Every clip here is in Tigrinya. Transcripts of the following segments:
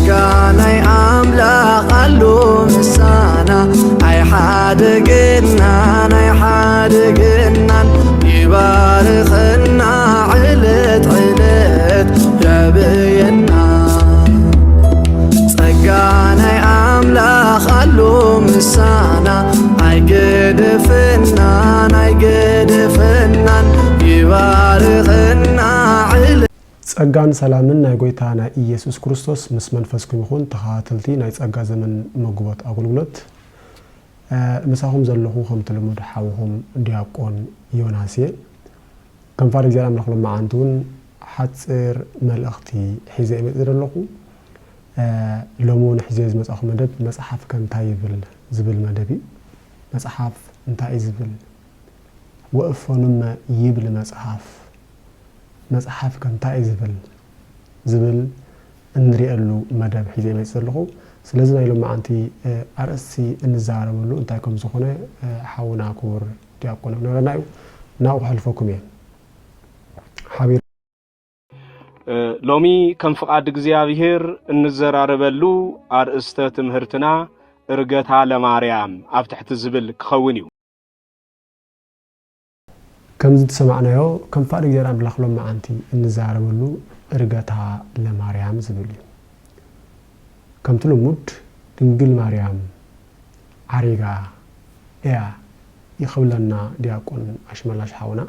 ጸጋናይ አምላኽ አሉ ምሳና አይሓድግናን ይባርኽና ዕለት ዕለት ያብየና ጸጋናይ አምላኽ አሉ ምሳና አይገድፍናን ይባርኽና ጸጋን ሰላምን ናይ ጎይታ ናይ ኢየሱስ ክርስቶስ ምስ መንፈስኩም ይኹን ተኻተልቲ ናይ ጸጋ ዘመን መግቦት አገልግሎት ምሳኹም ዘለኹ ከም ተለምዶ ሓውኹም ዲያቆን ዮናስ ከም ፋር እግዚአብሔር አምላኽ ለማዓንቱን ሓጽር መልእኽቲ ሒዘ ይመጽለኹ ሎሞን ሒዘ ዝመጻኹ መደብ መጽሐፍ ከንታይ ዝብል መደቢ መጽሐፍ እንታይ ዝብል ወእፎንም ይብል መጽሐፍ ከንታይ ዝብል እንሪአሉ መደብ ሒዘ ይመጽለኹ ስለዚህ ናይ ሎማዓንቲ አርእሲ እንዛረበሉ እንታይ ከም ዝኾነ ሓውና ክቡር ዲያቆን ነረናዩ ናው ሕልፈኩም ሓቢር ሎሚ ከም ፍቃድ እግዚአብሔር እንዘራረበሉ አርእስተ ትምህርትና እርገታ ለማርያም ኣብ ትሕቲ ዝብል ክኸውን እዩ ከም ዝተሰማዕናዮ ከም ፍቃድ እግዚአብሔር አምላኽ ሎማዓንቲ እንዛረበሉ እርገታ ለማርያም ዝብል እዩ ከም ትልሙድ ድንግል ማርያም ዓሪጋ እያ ይኽብለና ዲያቆን አሽመላሽ ሓውና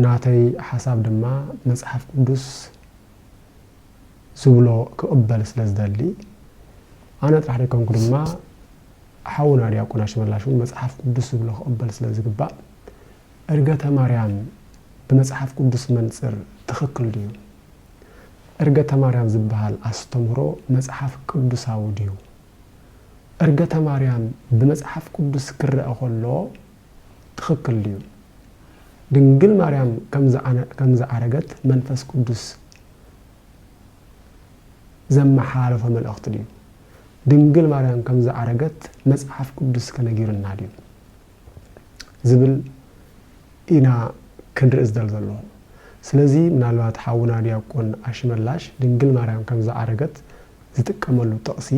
ናተይ ሓሳብ ድማ መጽሐፍ ቅዱስ ዝብሎ ክቕበል ስለዝደሊ ኣነ ጥራሕ ደይኮንኩ ድማ ሓውና ዲያቆን አሽመላሽ መጽሐፍ ቅዱስ ዝብሎ ክቕበል ስለዝግባእ እርገተ ማርያም ብመጽሐፍ ቅዱስ መንጽር ትኽክል ድዩ እርገተ ማርያም ዝበሃል አስተምሮ መጽሐፍ ቅዱሳዊ ድዩ እርገተ ማርያም በመጽሐፍ ቅዱስ ክርአ ከሎ ትኽክል ድዩ ድንግል ማርያም ከምዛ አረገት መንፈስ ቅዱስ ዘመሓላለፈ መልእኽቲ ድዩ ድንግል ማርያም ከምዛ አረገት መጽሐፍ ቅዱስ ከነጊርና ድዩ ዝብል ኢና ክንርእ ዘለኹ ስለዚህ ምናልባት ሓውና ዲያቆን አሽመላሽ ድንግል ማርያም ከምዛ አረገት ዝጥቀመሉ ጥቕሲ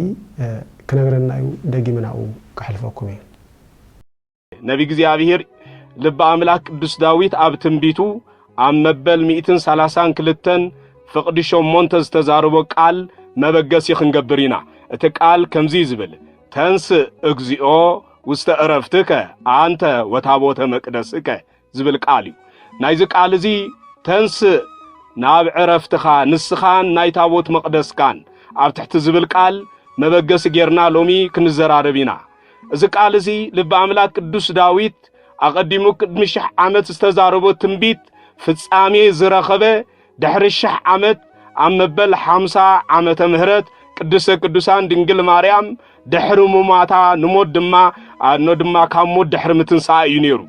ክነግረናዩ ደጊምናኡ ክሕልፈኩም እዩ ነቢ እግዚአብሔር ልበ አምላክ ቅዱስ ዳዊት ኣብ ትንቢቱ ኣብ መበል 132 ፍቅዲ 8 ዝተዛረቦ ቃል መበገሲ ክንገብር ኢና እቲ ቃል ከምዚ ዝብል ተንስ እግዚኦ ውስተ ዕረፍትከ አንተ ወታቦተ መቅደስከ ዝብል ቃል እዩ ናይዚ ቃል እዚ ተንስ ናብ ዕረፍትኻ ንስኻን ናይ ታቦት መቅደስካን ኣብ ትሕቲ ዝብል ቃል መበገሲ ጌርና ሎሚ ክንዘራረብ ኢና እዚ ቃል እዚ ልበ አምላክ ቅዱስ ዳዊት አቀዲሙ ቅድሚ 1000 ዓመት ዝተዛረቦ ትንቢት ፍጻሜ ዝረኸበ ድሕሪ 1000 ዓመት ኣብ መበል 50 ዓመተ ምህረት ቅድስተ ቅዱሳን ድንግል ማርያም ድሕሪ ሙማታ ንሞት ድማ ካብ ሞት ድሕሪ ምትንሳእ እዩ ነይሩ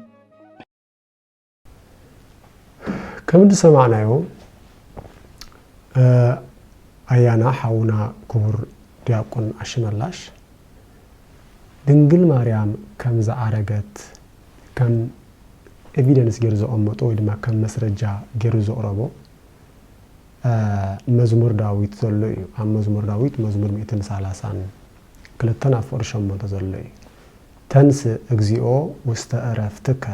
ከም ሰማዕናዮ አያና ሓውና ክቡር ዲያቆን አሽመላሽ ድንግል ማርያም ከምዛ አረገት ከም ኤቪደንስ ገይሩ ዘቀመጦ ወይ ድማ ከም መስረጃ ገይሩ ዘቅረቦ መዝሙር ዳዊት ዘሎ እዩ ኣብ መዝሙር ዳዊት መዝሙር 130 ክልተን አፍር 8 ዘሎ እዩ ተንስ እግዚኦ ውስተ ዕረፍትከ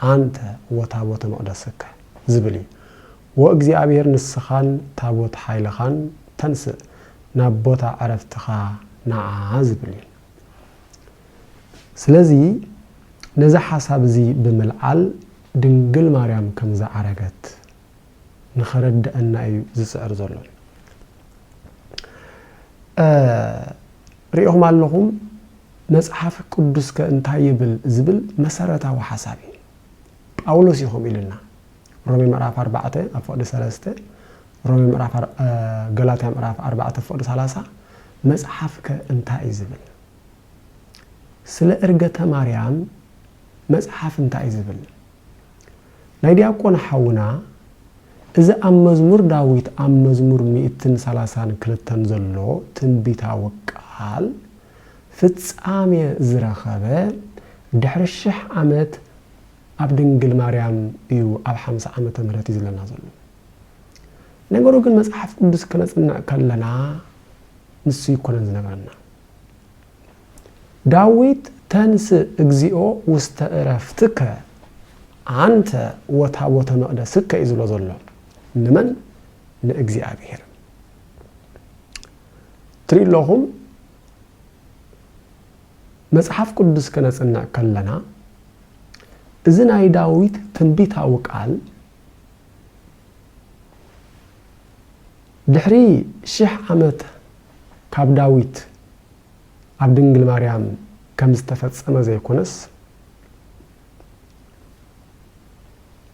አንተ ወታቦተ መቅደስከ ዝብል እዩ ወእግዚአብሔር ንስኻን ታቦት ሓይልኻን ተንስ ናብ ቦታ ዕረፍትኻ ናዓ ዝብል እዩ ስለዚህ ነዛ ሓሳብ እዚ ብምልዓል ድንግል ማርያም ከምዛ አረገት ንኸረድአና እዩ ዝስዕር ዘሎ ሪኦም ኣለኹም መጽሐፍ ቅዱስ ከእንታይ ይብል ዝብል መሰረታዊ ሓሳብ እዩ ጳውሎስ ይኹም ኢልና ሮሜ ምዕራፍ 4 አፍቅድ 3 ሮሜ ምዕራፍ ገላትያ ምዕራፍ 4 አፍቅድ 30 መጽሐፍ ከእንታይ ዝብል ስለ እርገተ ማርያም መጽሐፍ እንታይ ዝብል ናይ ዲያቆን ሓውና እዚ ኣብ መዝሙር ዳዊት ኣብ መዝሙር 132 ዘሎ ትንቢታዊ ቃል ፍጻሜ ዝረኸበ ድሕሪ 1000 ዓመት ኣብ ድንግል ማርያም እዩ ኣብ 50 ዓመተ ምህረት ይዝለና ዘሎ ነገሩ ግን መጽሐፍ ቅዱስ ከነጽንዕ ከለና ንሱ ይኮነን ዝነበረና ዳዊት ተንስ እግዚኦ ውስተ ዕረፍትከ አንተ ወታቦተ መቅደስከ ይዝሎ ዘሎ ንመን ንእግዚአብሔር ትሪሎሁም መጽሐፍ ቅዱስ ከነጽና ከለና እዚ ናይ ዳዊት ትንቢታዊ ቃል ድሕሪ 1000 ዓመት ካብ ዳዊት ኣብ ድንግል ማርያም ከም ዝተፈጸመ ዘይኮነስ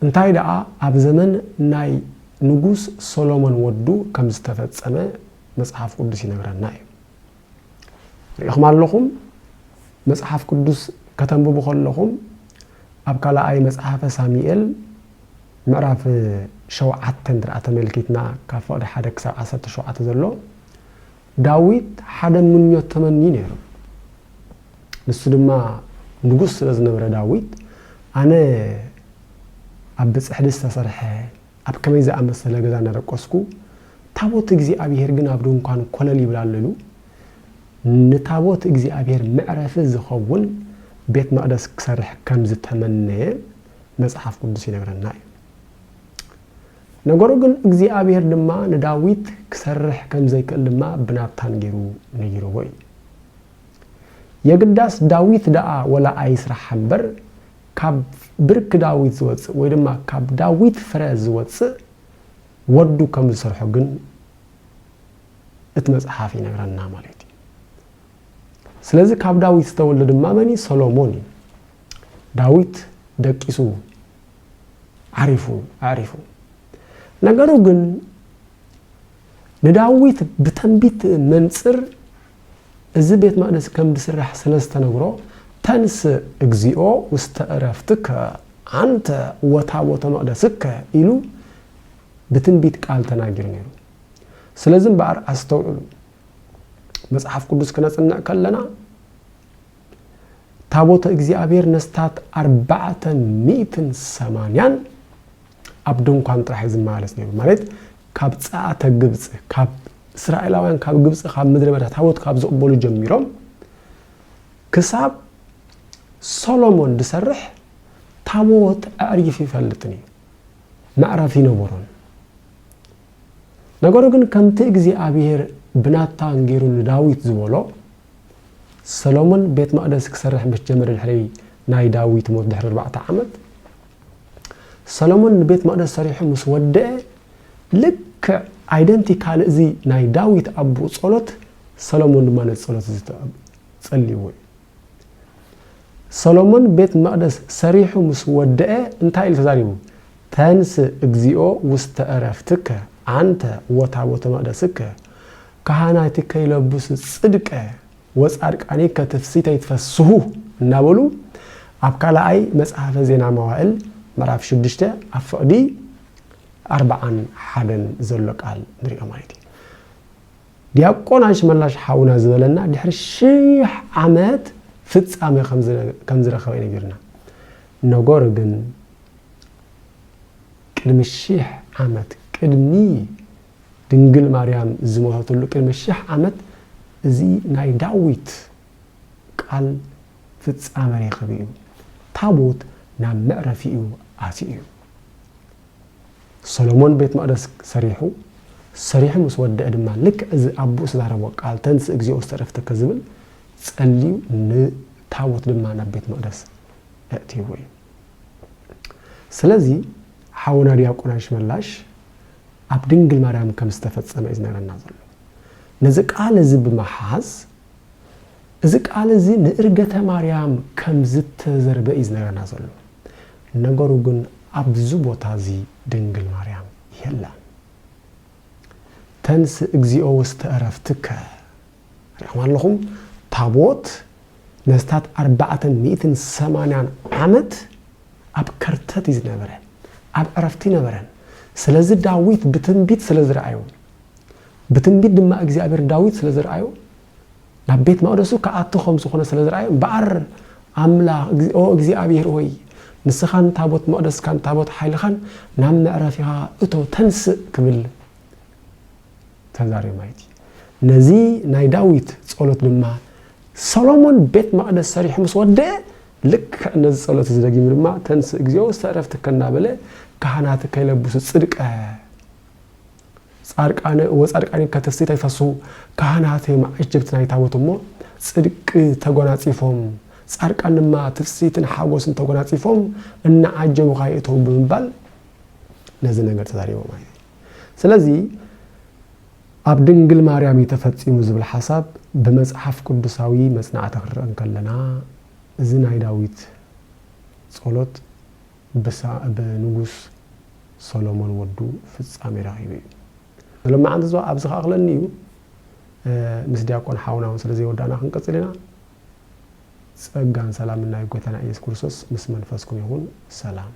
እንታይ ደኣ ኣብ ዘመን ናይ ንጉስ ሶሎሞን ወዱ ከም ዝተፈጸመ መጽሐፍ ቅዱስ ይነግረና እዩ ሪእኹም ኣለኹም መጽሐፍ ቅዱስ ከተንብቡ ከለኹም ኣብ ካልኣይ መጽሐፈ ሳሙኤል ምዕራፍ 7 ድርኣተ መልኪትና ካብ ፈቅዲ 1 ክሳብ 17 ዘሎ ዳዊት ሓደ ምኞት ተመኒ ነይሩ ንሱ ድማ ንጉስ ስለ ዝነበረ ዳዊት ኣነ ኣብ ብጽሕዲ ዝተሰርሐ ኣብ ከመይ ዝኣመሰለ ገዛ ነረቆስኩ ታቦት እግዚአብሔር ግን ኣብ ድንኳን ኮለል ይብላለሉ ንታቦት እግዚአብሔር ምዕረፍ ዝኸውን ቤት መቅደስ ክሰርሕ ከም ዝተመነየ መጽሐፍ ቅዱስ ይነግረና እዩ ነገሩ ግን እግዚአብሔር ድማ ንዳዊት ክሰርሕ ከም ዘይክእል ድማ ብናታን ገይሩ ነይሩዎ እዩ የግዳስ ዳዊት ደኣ ወላ ኣይስራሕ እምበር ካብ ብርክ ዳዊት ዝወፅእ ወይ ድማ ካብ ዳዊት ፍረ ዝወፅእ ወዱ ከም ዝሰርሖ ግን እቲ መጽሓፍ ይነግረና ማለት እዩ ስለዚ ካብ ዳዊት ዝተወለደ ድማ መኒ ሶሎሞን ዳዊት ደቂሱ ዓሪፉ ነገሩ ግን ንዳዊት ብተንቢት መንጽር እዚ ቤት መቅደስ ከም ዝስራሕ ስለዝተነግሮ ተንስ እግዚኦ ውስተ ዕረፍትከ አንተ ወታቦተ መቅደስከ ኢሉ ብትንቢት ቃል ተናገር ነይሩ ስለዚ በአር አስተውሉ መጽሐፍ ቅዱስ ከነጽና ከለና ታቦተ እግዚአብሔር ነስታት 480 ኣብ ድንኳን ጥራሕ ዝማለስ ነይሩ ማለት ካብ ጻዕተ ግብጽ ካብ እስራኤላውያን ካብ ግብጽ ካብ ምድረ በዳ ታቦት ካብ ዘቅበሉ ጀሚሮም ክሳብ ሶሎሞን ድሰርሕ ታቦት አዕሪፍ ይፈልጥኒ ማዕረፊ ነበሮን ነገሩ ግን ከምቲ እግዚአብሔር ብናታን ገይሩ ለዳዊት ዝበሎ ሰሎሞን ቤት መቅደስ ክሰርሕ መጀመር ድሕሪ ናይ ዳዊት ሞት ድሕሪ 4 ዓመት ሰሎሞን ቤት መቅደስ ሰሪሑ ምስ ወደአ ልክ አይደንቲካል እዚ ናይ ዳዊት አቡ ጸሎት ሰሎሞን ድማ ነጸሎት ጸልይዎ ሰሎሞን ቤት መቅደስ ሰሪሑ ምስ ወደአ እንታይ ተዛሪቡ ተንስ እግዚኦ ውስተ ዕረፍትከ አንተ ወታቦተ መቅደስከ ካህናትከ ይለብሱ ጽድቀ ወጻድቃኒ ከተፍሲተ ይትፈስሑ እናበሉ ኣብ ካልኣይ መጽሐፈ ዜና መዋዕል ምዕራፍ 6 አፍቅዲ 41 ዘሎ ቃል ንሪኦ ማለት እዩ ዲያቆን አሽመላሽ ሓውና ዝበለና ድሕሪ 1000 ዓመት ፍጻሜ ከም ዝረኸበ ይነግርና ነገሩ ግን ቅድሚ 1000 ዓመት ቅድሚ ድንግል ማርያም ዝሞተሉ ቅድሚ 1000 ዓመት እዚ ናይ ዳዊት ቃል ፍጻሜ ይኸብ እዩ ታቦት ናብ ምዕረፊኡ ኣትዩ ሰሎሞን ቤት መቅደስ ሰሪሑ ምስ ወደአ ድማ ልክ እዚ አቡ ዝዛረቦ ቃል ተንስ እግዚኦ ውስተ ዕረፍትከ ዝብል ጸልዩ ንታቦት ድማ ናብ ቤት መቅደስ ኣትዩ እዩ ስለዚ ሓውና ዲያቆን አሽመላሽ ኣብ ድንግል ማርያም ከም ዝተፈጸመ ይዝነግረና ዘሎ ነዚ ቃል እዚ ብመሓዝ እዚ ቃል እዚ ንእርገተ ማርያም ከም ዝተዘርበ ይዝነግረና ዘሎ ነገሩ ግን ኣብዚ ቦታ እዚ ድንግል ማርያም የላን ተንስ እግዚኦ ውስተ ዕረፍትከ ሪእኹም ኣለኹም ታቦት ነስታት 480 ዓመት ኣብ ከርተት ይዝነበረ ኣብ ዕረፍቲ ነበረን ስለዚ ዳዊት ብትንቢት ስለዝረአዩ ብትንቢት ድማ እግዚአብሔር ዳዊት ስለዝረአዩ ናብ ቤት መቅደሱ ከኣትኹም ዝኾነ ስለዝረአዩ በአር አምላኽ እግዚአብሔር ሆይ ንስኻን ታቦት መቅደስ ካን ታቦት ሓይልኻን ናብ ምዕረፊኻ እቶ ተንስ ክብል ተዛሪ ማይቲ نزي ناي داويت صلوت لما سولومون بيت مقدس سريح مسوده لك نزي صلوت زدقي لما تنس اجزيو استعرفتك كنابله كهناتك يلبس صدق صارقانه وصارقانه كتفسيت يفسو كهناته ما اجبتنا يتاوتمو صدق تغوناصيفوم صارقانما تفسيتن حاوسن تغوناصيفوم ان عجبو خايتو بمبال نزي ነገር ተዛሪው ማለት ስለዚህ ኣብ ድንግል ማርያም የተፈጸሙ ዝብል ሐሳብ በመጽሐፍ ቅዱሳዊ መጽናዕተ ክረን ከለና እዚ ናይ ዳዊት ጸሎት በንጉስ ሰሎሞን ወዱ ፍጻሜ ረኺቡ ለማ አንተ ዘው ኣብ ዝኻኽለኒ እዩ ምስ ዲያቆን ሓውናውን ስለዚህ ወዳና ክንቀጽልና ጸጋን ሰላምና ይጎተና ኢየሱስ ክርስቶስ ምስ መንፈስኩም ይሁን ሰላም